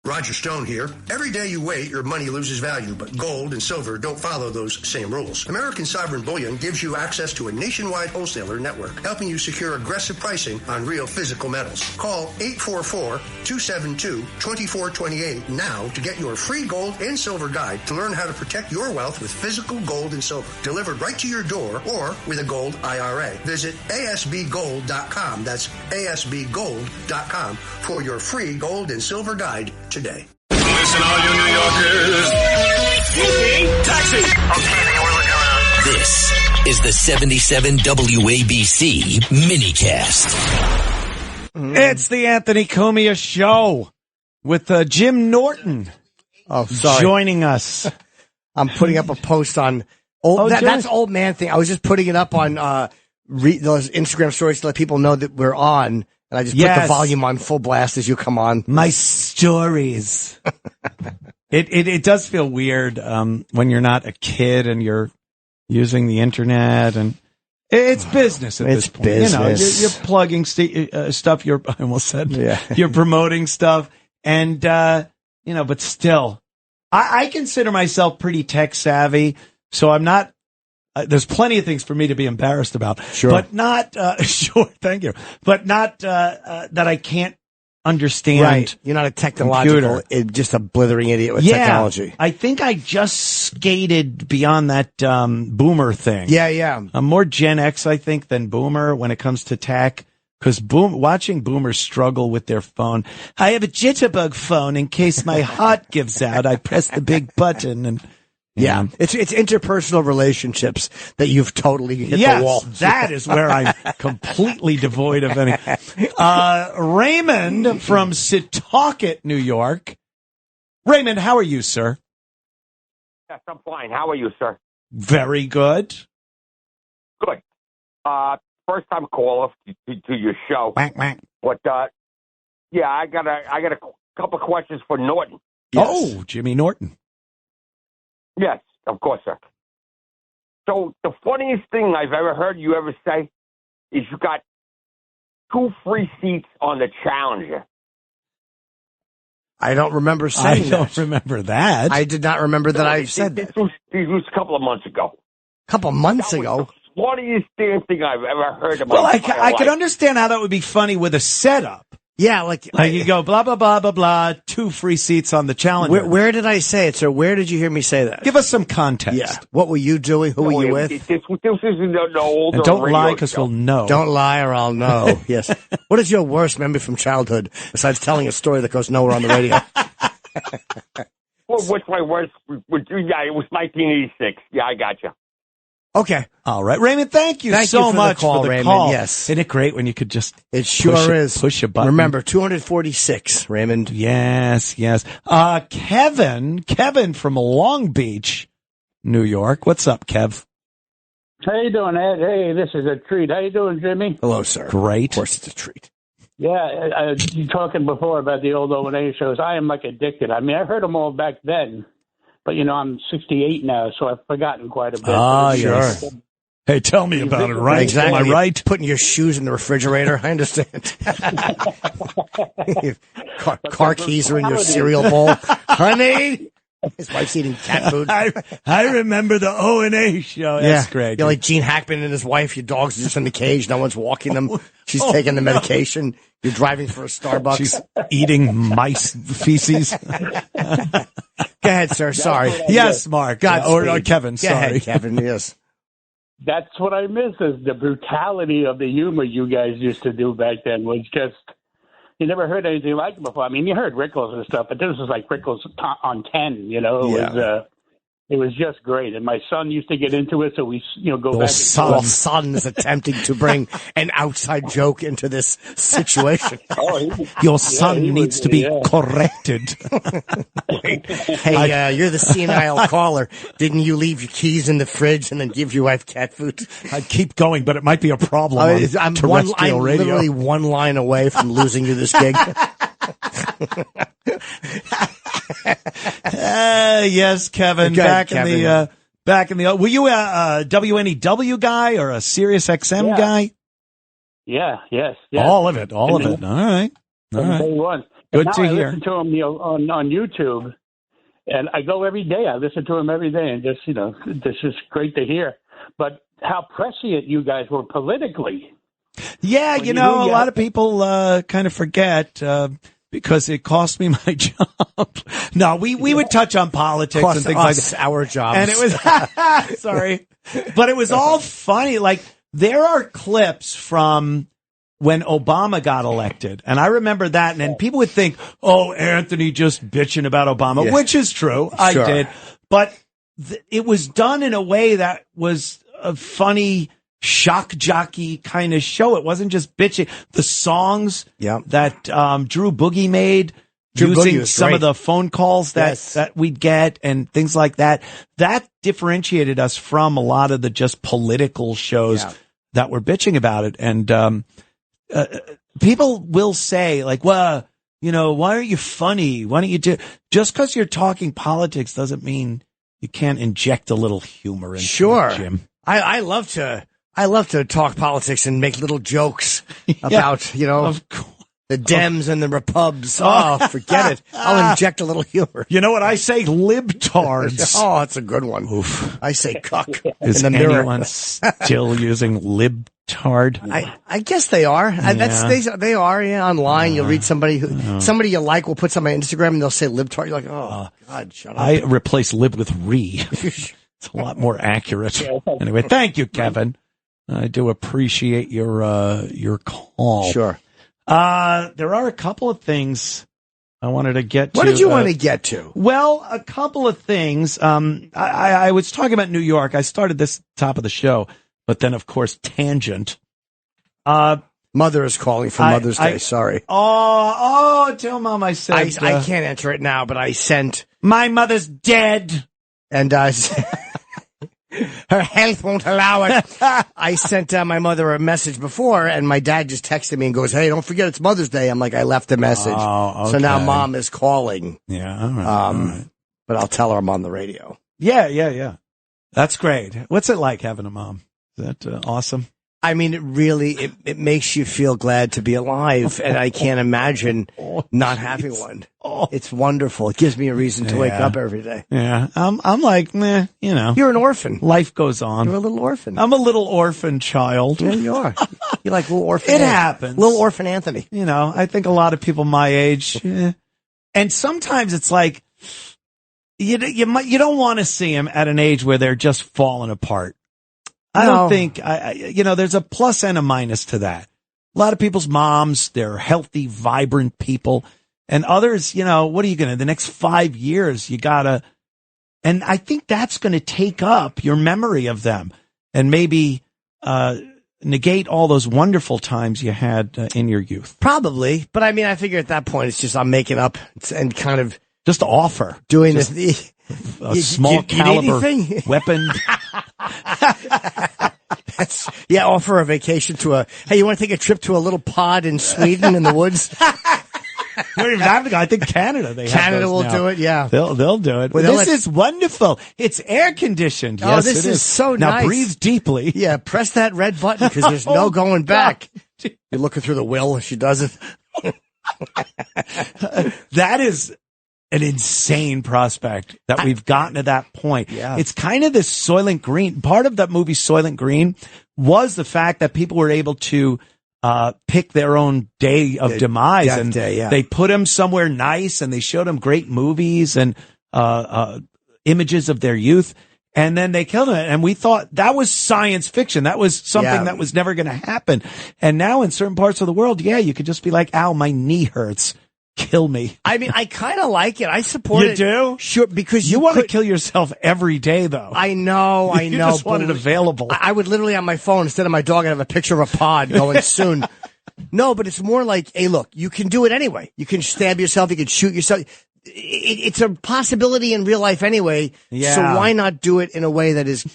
Roger Stone here. Every day you wait, your money loses value, but gold and silver don't follow those same rules. American Sovereign Bullion gives you access to a nationwide wholesaler network, helping you secure aggressive pricing on real physical metals. Call 844-272-2428 now to get your free gold and silver guide to learn how to protect your wealth with physical gold and silver, delivered right to your door or with a gold IRA. Visit asbgold.com. That's asbgold.com for your free gold and silver guide today. Listen, all you New Yorkers. Taxi. Okay, we're looking around. This is the 77 WABC minicast. It's the Anthony Cumia Show with Jim Norton. Oh, sorry. Joining us. I'm putting up a post on that's old man thing. I was just putting it up on those Instagram stories to let people know that we're on. And I just put the volume on full blast as you come on. My stories. It does feel weird when you're not a kid and you're using the internet, and it's business at this point. Business. You're plugging stuff. I almost said you're promoting stuff, and but still, I consider myself pretty tech savvy, so I'm not. There's plenty of things for me to be embarrassed about, but not, thank you, but not, that I can't understand. Right. You're not a technological, just a blithering idiot with technology. I think I just skated beyond that, boomer thing. Yeah. I'm more Gen X, I think, than boomer when it comes to tech. Cause watching boomers struggle with their phone. I have a jitterbug phone in case my heart gives out. I press the big button and. Yeah, it's interpersonal relationships that you've totally hit the wall. That is where I'm completely devoid of any. Raymond from Setauket, New York. Raymond, how are you, sir? Yes, I'm fine. How are you, sir? Very good. Good. First time caller to your show. Whack, whack. But I got a couple of questions for Norton. Yes. Oh, Jimmy Norton. Yes, of course, sir. So the funniest thing I've ever heard you ever say is you got 2 free seats on the Challenger. I don't remember saying that. I don't remember that. I did not remember that I said that. This was a couple of months ago. A couple of months ago? The funniest damn thing I've ever heard about. Well, I could understand how that would be funny with a setup. Yeah, like you go blah blah blah blah blah. 2 free seats on the Challenger. Where did I say it, sir? Where did you hear me say that? Give us some context. Yeah. What were you doing? Who were you with? This is the older. And don't lie, because we'll know. Don't lie, or I'll know. Yes. What is your worst memory from childhood besides telling a story that goes nowhere on the radio? Well, what's my worst? Yeah, it was 1986. Yeah, I got you. Okay. All right. Raymond, thank you so much for the Raymond. call. Yes. Isn't it great when you could just It sure is. Push a button. Remember, 246, Raymond. Yes. Kevin from Long Beach, New York. What's up, Kev? How you doing, Ed? Hey, this is a treat. How you doing, Jimmy? Hello, sir. Great. Of course it's a treat. Yeah, you talking before about the old O&A shows. I am like addicted. I mean, I heard them all back then. But, I'm 68 now, so I've forgotten quite a bit. Sure. Hey, tell me about it, right? Exactly. Am I right? Putting your shoes in the refrigerator. I understand. car keys are in your cereal bowl. Honey! His wife's eating cat food. I remember the O&A show. That's great. You're like Gene Hackman and his wife. Your dog's just in the cage. No one's walking them. She's taking the medication. You're driving for a Starbucks. She's eating mice feces. Go ahead, sir. Sorry. Yes, Mark. Or Kevin. Go Sorry. ahead, Kevin. Yes. That's what I miss is the brutality of the humor you guys used to do back then was just, you never heard anything like it before. I mean, you heard Rickles and stuff, but this was like Rickles on 10, It was just great. And my son used to get into it, so we, go back. Son is attempting to bring an outside joke into this situation. Your son needs to be corrected. Hey, you're the senile caller. Didn't you leave your keys in the fridge and then give your wife cat food? I'd keep going, but it might be a problem on terrestrial radio. Literally one line away from losing you this gig. Yes, Kevin. Back in the. Were you a WNEW guy or a Sirius XM guy? Yeah. Yes. All of it. All right. Day one. Good to hear. I listen to him on YouTube, and I go every day. I listen to him every day, and just this is great to hear. But how prescient you guys were politically. Yeah, a lot of people kind of forget because it cost me my job. No, we would touch on politics and things like that. Our jobs. And it was sorry. But it was all funny. Like, there are clips from when Obama got elected. And I remember that. And then people would think, oh, Anthony just bitching about Obama, which is true. Sure. I did. But it was done in a way that was a funny, shock jockey kind of show. It wasn't just bitching. The songs that Drew Boogie made, using some of the phone calls that we'd get and things like that, that differentiated us from a lot of the just political shows that were bitching about it. And people will say, like, well, why aren't you funny? Why don't you do... Just because you're talking politics doesn't mean you can't inject a little humor into it, Jim. I love to talk politics and make little jokes about, the Dems and the Repubs. Oh, forget it. I'll inject a little humor. You know what I say? Libtards. Oh, that's a good one. Oof. I say cuck. Is anyone still using libtard? I guess they are. They are online. You'll read somebody you like will put something on Instagram and they'll say libtard. You're like, oh, God, shut up. I replace lib with re. It's a lot more accurate. Anyway, thank you, Kevin. I do appreciate your call. Sure. There are a couple of things I wanted to get to. What did you want to get to? Well, a couple of things. I was talking about New York. I started this top of the show, but then, of course, tangent. Mother is calling for Mother's Day. Sorry. Oh, tell Mom I said. I can't answer it now, but I sent. My mother's dead. And her health won't allow it. I sent my mother a message before, and my dad just texted me and goes, hey, don't forget it's Mother's Day. I'm like, I left a message. Oh, okay. So now Mom is calling. Yeah, all right, all right. But I'll tell her I'm on the radio. Yeah. That's great. What's it like having a mom? Is that awesome? I mean, it makes you feel glad to be alive, and I can't imagine not having one. It's wonderful. It gives me a reason to wake up every day. Yeah, I'm like, meh, You're an orphan. Life goes on. You're a little orphan. I'm a little orphan child. Yeah, you are. You're like little orphan. It happens. Little orphan Anthony. I think a lot of people my age, and sometimes it's like, you don't want to see them at an age where they're just falling apart. I don't think, there's a plus and a minus to that. A lot of people's moms, they're healthy, vibrant people. And others, what are you going to, the next 5 years, you got to, and I think that's going to take up your memory of them and maybe negate all those wonderful times you had in your youth. Probably. But I mean, I figure at that point, it's just I'm making up and kind of. Just offer. Doing a small caliber weapon. Offer a vacation hey, you want to take a trip to a little pod in Sweden in the woods? You don't even have to go. I think Canada will do it, yeah. They'll do it. Well, this is wonderful. It's air conditioned. Oh, yes, this is so now nice. Now breathe deeply. Yeah, press that red button because there's no going back. You're looking through the will. She does it. That is an insane prospect that we've gotten to that point. Yeah. It's kind of this Soylent Green. Part of that movie, Soylent Green, was the fact that people were able to pick their own day of demise. And they put him somewhere nice and they showed him great movies and images of their youth. And then they killed him. And we thought that was science fiction. That was something that was never going to happen. And now in certain parts of the world, you could just be like, ow, my knee hurts. Kill me. I mean, I kind of like it. I support it. You do? Sure, because you want to kill yourself every day, though. I know. You just want it available. I would literally on my phone, instead of my dog, I'd have a picture of a pod going soon. No, but it's more like, hey, look, you can do it anyway. You can stab yourself. You can shoot yourself. It's a possibility in real life anyway. Yeah. So why not do it in a way that is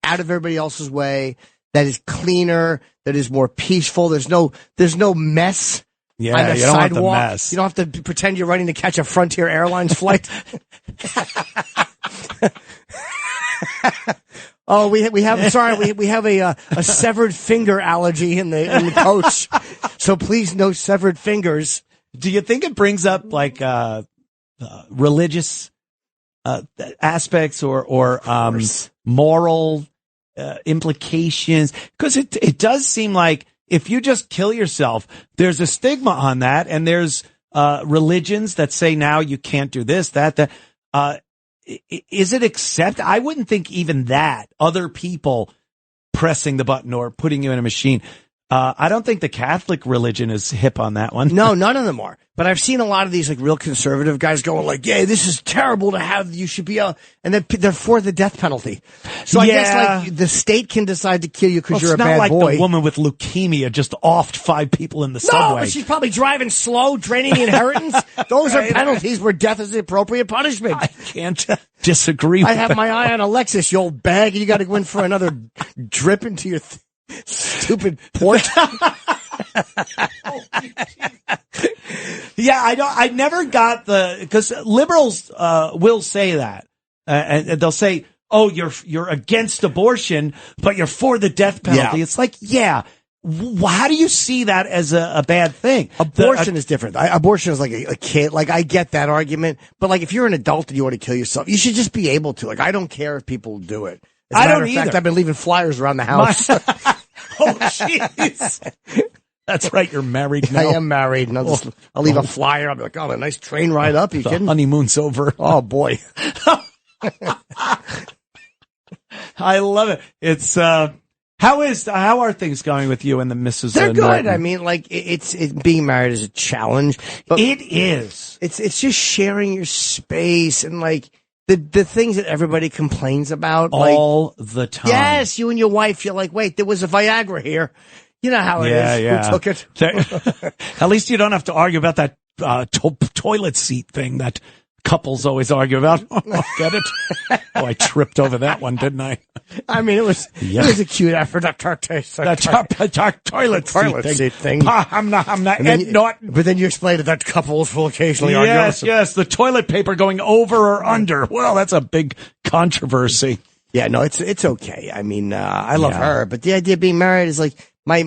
out of everybody else's way, that is cleaner, that is more peaceful. There's no mess. Yeah, on the you don't sidewalk. want the mess. You don't have to pretend you're running to catch a Frontier Airlines flight. Oh, we have a severed finger allergy in the coach. So please, no severed fingers. Do you think it brings up like religious aspects or moral implications? Because it does seem like if you just kill yourself, there's a stigma on that, and there's religions that say now you can't do this, that. Is it accept? I wouldn't think even that other people pressing the button or putting you in a machine. I don't think the Catholic religion is hip on that one. No, none of them are. But I've seen a lot of these like real conservative guys going like, yeah, this is terrible to have, you should be and they're for the death penalty. So I guess like the state can decide to kill you because you're a bad boy. It's not like the woman with leukemia just offed 5 people in the subway. No, but she's probably driving slow, draining the inheritance. Those are penalties where death is the appropriate punishment. I can't disagree with I have my eye on Alexis, you old bag, and you got to go in for another drip into your stupid port. Yeah, I never got because liberals will say that, and they'll say, "Oh, you're against abortion, but you're for the death penalty." Yeah. It's like, how do you see that as a bad thing? Abortion is different. Abortion is like a kid. Like, I get that argument, but like if you're an adult and you want to kill yourself, you should just be able to. Like, I don't care if people do it. As a matter of fact, I've been leaving flyers around the house. Oh, jeez. That's right. You're married now. I am married. And I'll leave a flyer. I'll be like, oh, a nice train ride up. You kidding? Honeymoon's over. Oh, boy. I love it. It's, how are things going with you and the Mrs. They're good. Norton? I mean, like, it's being married is a challenge. But it is. It's just sharing your space and like, the things that everybody complains about. All the time. Yes, you and your wife, you're like, wait, there was a Viagra here. You know how it is. Yeah. Who took it? At least you don't have to argue about that toilet seat thing that couples always argue about. Get it? Oh, I tripped over that one, didn't I? I mean, it was a cute effort. That toilet seat thing. I'm not Ed Norton. But then you explained that couples will occasionally argue. Yes, the toilet paper going over or under. Well, that's a big controversy. Yeah, no, it's okay. I mean, I love her, but the idea of being married is like, I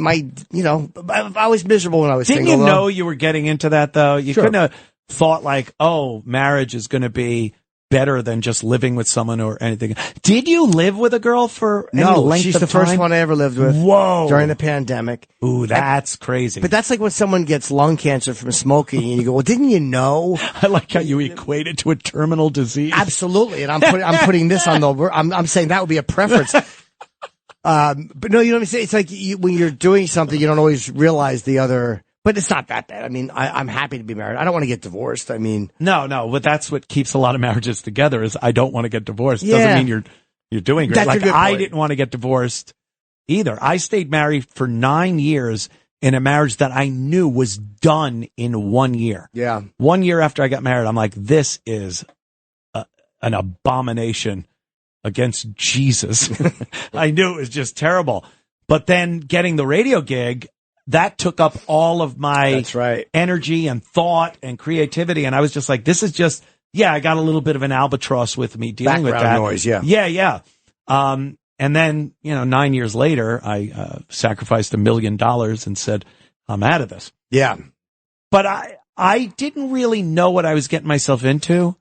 was miserable when I was single. Didn't you know you were getting into that, though? You couldn't have thought like, oh, marriage is going to be better than just living with someone or anything. Did you live with a girl for any length of time? No, she's the first one I ever lived with. Whoa. During the pandemic. Ooh, that's crazy. But that's like when someone gets lung cancer from smoking and you go, well, didn't you know? I like how you equate it to a terminal disease. Absolutely. And I'm putting this on I'm saying that would be a preference. But no, you know what I'm saying? It's like when you're doing something, you don't always realize the other, but it's not that bad. I mean, I'm happy to be married. I don't want to get divorced. I mean. No, but that's what keeps a lot of marriages together is I don't want to get divorced. Doesn't mean you're doing great. That's like a good I point. didn't want to get divorced either. I stayed married for 9 years in a marriage that I knew was done in 1 year. Yeah. 1 year after I got married, I'm like, this is an abomination against Jesus. I knew it was just terrible. But then getting the radio gig, that took up all of my energy and thought and creativity. And I was just like, this is just, I got a little bit of an albatross with me dealing with that. Background noise, Yeah. And then, 9 years later, I sacrificed $1 million and said, I'm out of this. Yeah. But I didn't really know what I was getting myself into.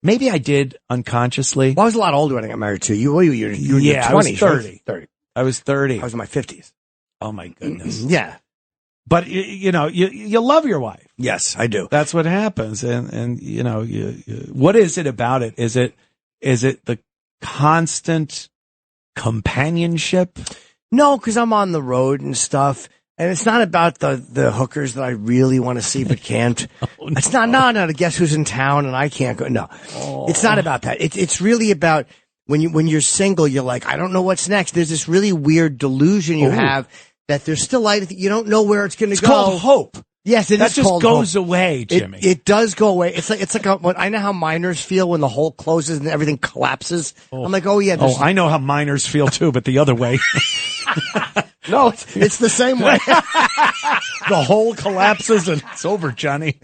Maybe I did unconsciously. Well, I was a lot older when I got married, too. You were in your 20s, I was 30. Right? 30. I was 30. I was in my 50s. Oh, my goodness. Yeah. But, you love your wife. Yes, I do. That's what happens. And what is it about it? Is it the constant companionship? No, because I'm on the road and stuff. And it's not about the hookers that I really want to see but can't. It's not, no, guess who's in town and I can't go. No, It's not about that. It's really about when you're single, you're like, I don't know what's next. There's this really weird delusion you have that there's still light. You don't know where it's going to go. It's called hope. Yes, it that is just called goes hope. away, Jimmy. It does go away. It's like I know how miners feel when the hole closes and everything collapses. I'm like, oh yeah. I know how miners feel too, but the other way. No, it's the same way. The hole collapses and it's over, Johnny.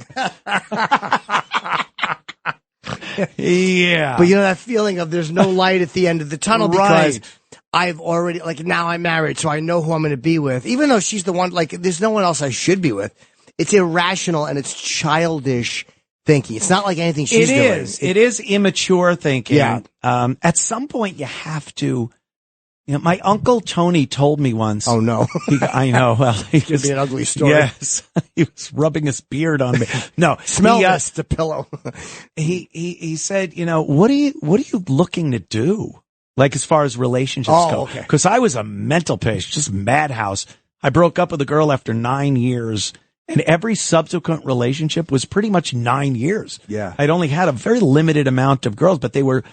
Yeah. But that feeling of there's no light at the end of the tunnel because I've already, now I'm married, so I know who I'm going to be with. Even though she's the one, there's no one else I should be with. it's irrational and it's childish thinking. It's not like anything she's doing. It is immature thinking. Yeah. At some point you have to, my Uncle Tony told me once. Oh no. I know. Well, It could be an ugly story. Yes. He was rubbing his beard on me. No. Smell this, the pillow. he said, what are you looking to do? Like as far as relationships go. Okay. Because I was a mental patient, just madhouse. I broke up with a girl after 9 years, and every subsequent relationship was pretty much 9 years. Yeah. I'd only had a very limited amount of girls, but they were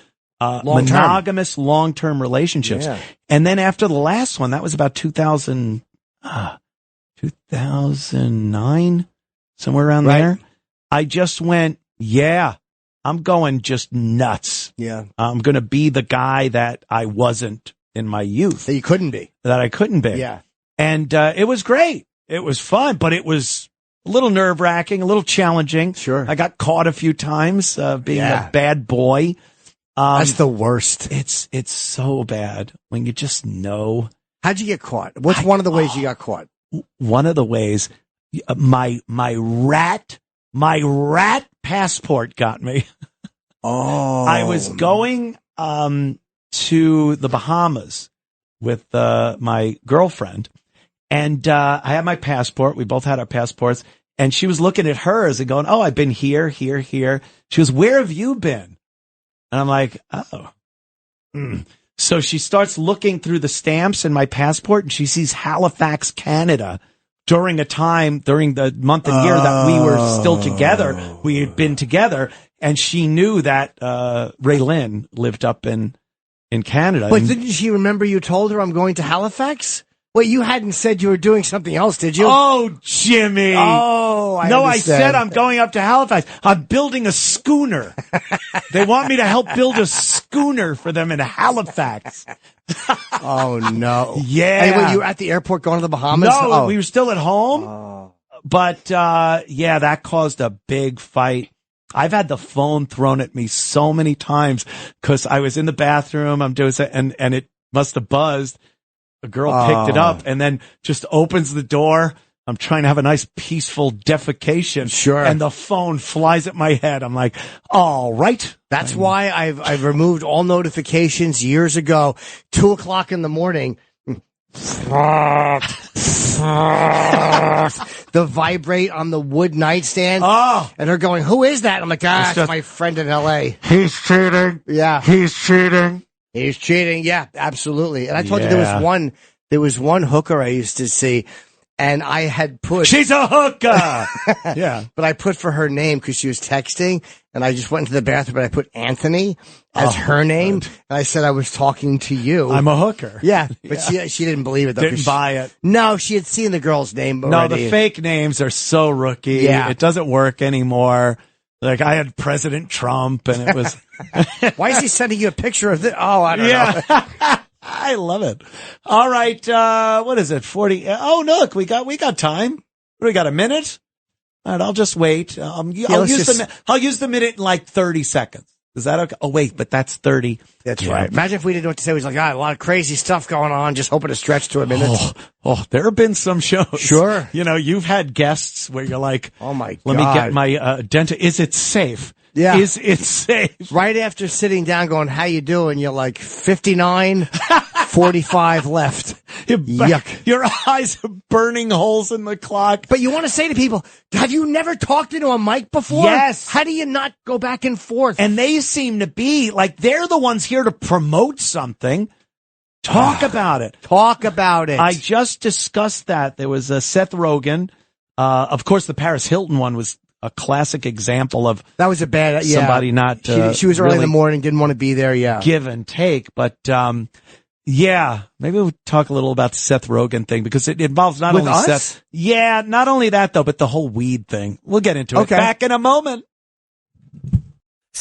monogamous, long-term relationships. Yeah. And then after the last one, that was about 2009, somewhere around there. I just went, I'm going just nuts. Yeah. I'm going to be the guy that I wasn't in my youth. That you couldn't be. That I couldn't be. Yeah. And it was great. It was fun, but it was a little nerve-wracking, a little challenging. Sure. I got caught a few times being a bad boy. That's the worst. It's so bad when you just know. How'd you get caught? What's one of the ways you got caught? One of the ways, my rat passport got me. Oh. I was going to the Bahamas with my girlfriend, and I had my passport. We both had our passports, and she was looking at hers and going, "Oh, I've been here, here, here." She goes, "Where have you been?" And I'm like, "Oh." So she starts looking through the stamps in my passport, and she sees Halifax, Canada. During the month and year that we were still together, we had been together, and she knew that Ray Lynn lived up in Canada. But didn't she remember you told her I'm going to Halifax? Well, you hadn't said you were doing something else, did you? Oh, Jimmy. Oh, I No, understand. I said I'm going up to Halifax. I'm building a schooner. They want me to help build a schooner for them in Halifax. Oh, no. Yeah. Hey, were you at the airport going to the Bahamas? No, we were still at home. But, that caused a big fight. I've had the phone thrown at me so many times because I was in the bathroom. I'm doing and it must have buzzed. A girl picked it up and then just opens the door. I'm trying to have a nice peaceful defecation. Sure. And the phone flies at my head. I'm like, all right. That's why I've removed all notifications years ago. 2:00 in the morning. The vibrate on the wood nightstand. Oh. And her going, "Who is that?" I'm like, it's my friend in LA. He's cheating. Yeah. He's cheating. He's cheating. Yeah, absolutely. And I told you there was one hooker I used to see, and I had put. She's a hooker. Yeah. But I put for her name because she was texting, and I just went into the bathroom and I put Anthony as her name, and I said I was talking to you. I'm a hooker. Yeah, but she didn't believe it though. Didn't buy it. No, she had seen the girl's name already. No, the fake names are so rookie. Yeah. It doesn't work anymore. Like I had President Trump and it was. Why is he sending you a picture of this? Oh, I don't know. I love it. All right. What is it? 40. Oh, look, we got time. We got a minute. All right. I'll just wait. I'll use the minute in like 30 seconds. Is that okay? Oh, wait, but that's 30. That's right. Imagine if we didn't know what to say. He's like, a lot of crazy stuff going on. Just hoping to stretch to a minute. Oh, there have been some shows. Sure. You've had guests where you're like, oh my God. Let me get my dentist. Is it safe? Yeah. Is it safe? Right after sitting down going, how you doing? You're like 59, 45 left. Yuck. Your eyes are burning holes in the clock. But you want to say to people, have you never talked into a mic before? Yes. How do you not go back and forth? And they seem to be like, they're the ones here to promote something. Talk about it. Talk about it. I just discussed that. There was a Seth Rogen. Of course, the Paris Hilton one was a classic example of that was a bad somebody not. She was early in the morning, didn't want to be there. Yeah, give and take. But maybe we'll talk a little about the Seth Rogen thing because it involves not With only us? Seth. Yeah, not only that though, but the whole weed thing. We'll get into it. Okay. Back in a moment.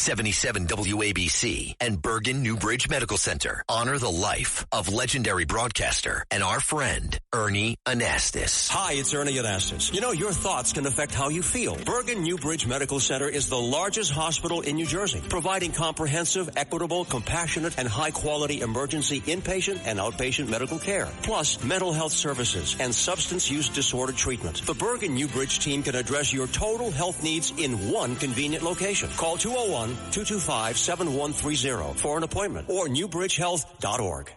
77 WABC and Bergen Newbridge Medical Center honor the life of legendary broadcaster and our friend, Ernie Anastas. Hi, it's Ernie Anastas. You know, your thoughts can affect how you feel. Bergen Newbridge Medical Center is the largest hospital in New Jersey, providing comprehensive, equitable, compassionate, and high-quality emergency inpatient and outpatient medical care, plus mental health services and substance use disorder treatment. The Bergen Newbridge team can address your total health needs in one convenient location. Call 201-225-7130 for an appointment or newbridgehealth.org.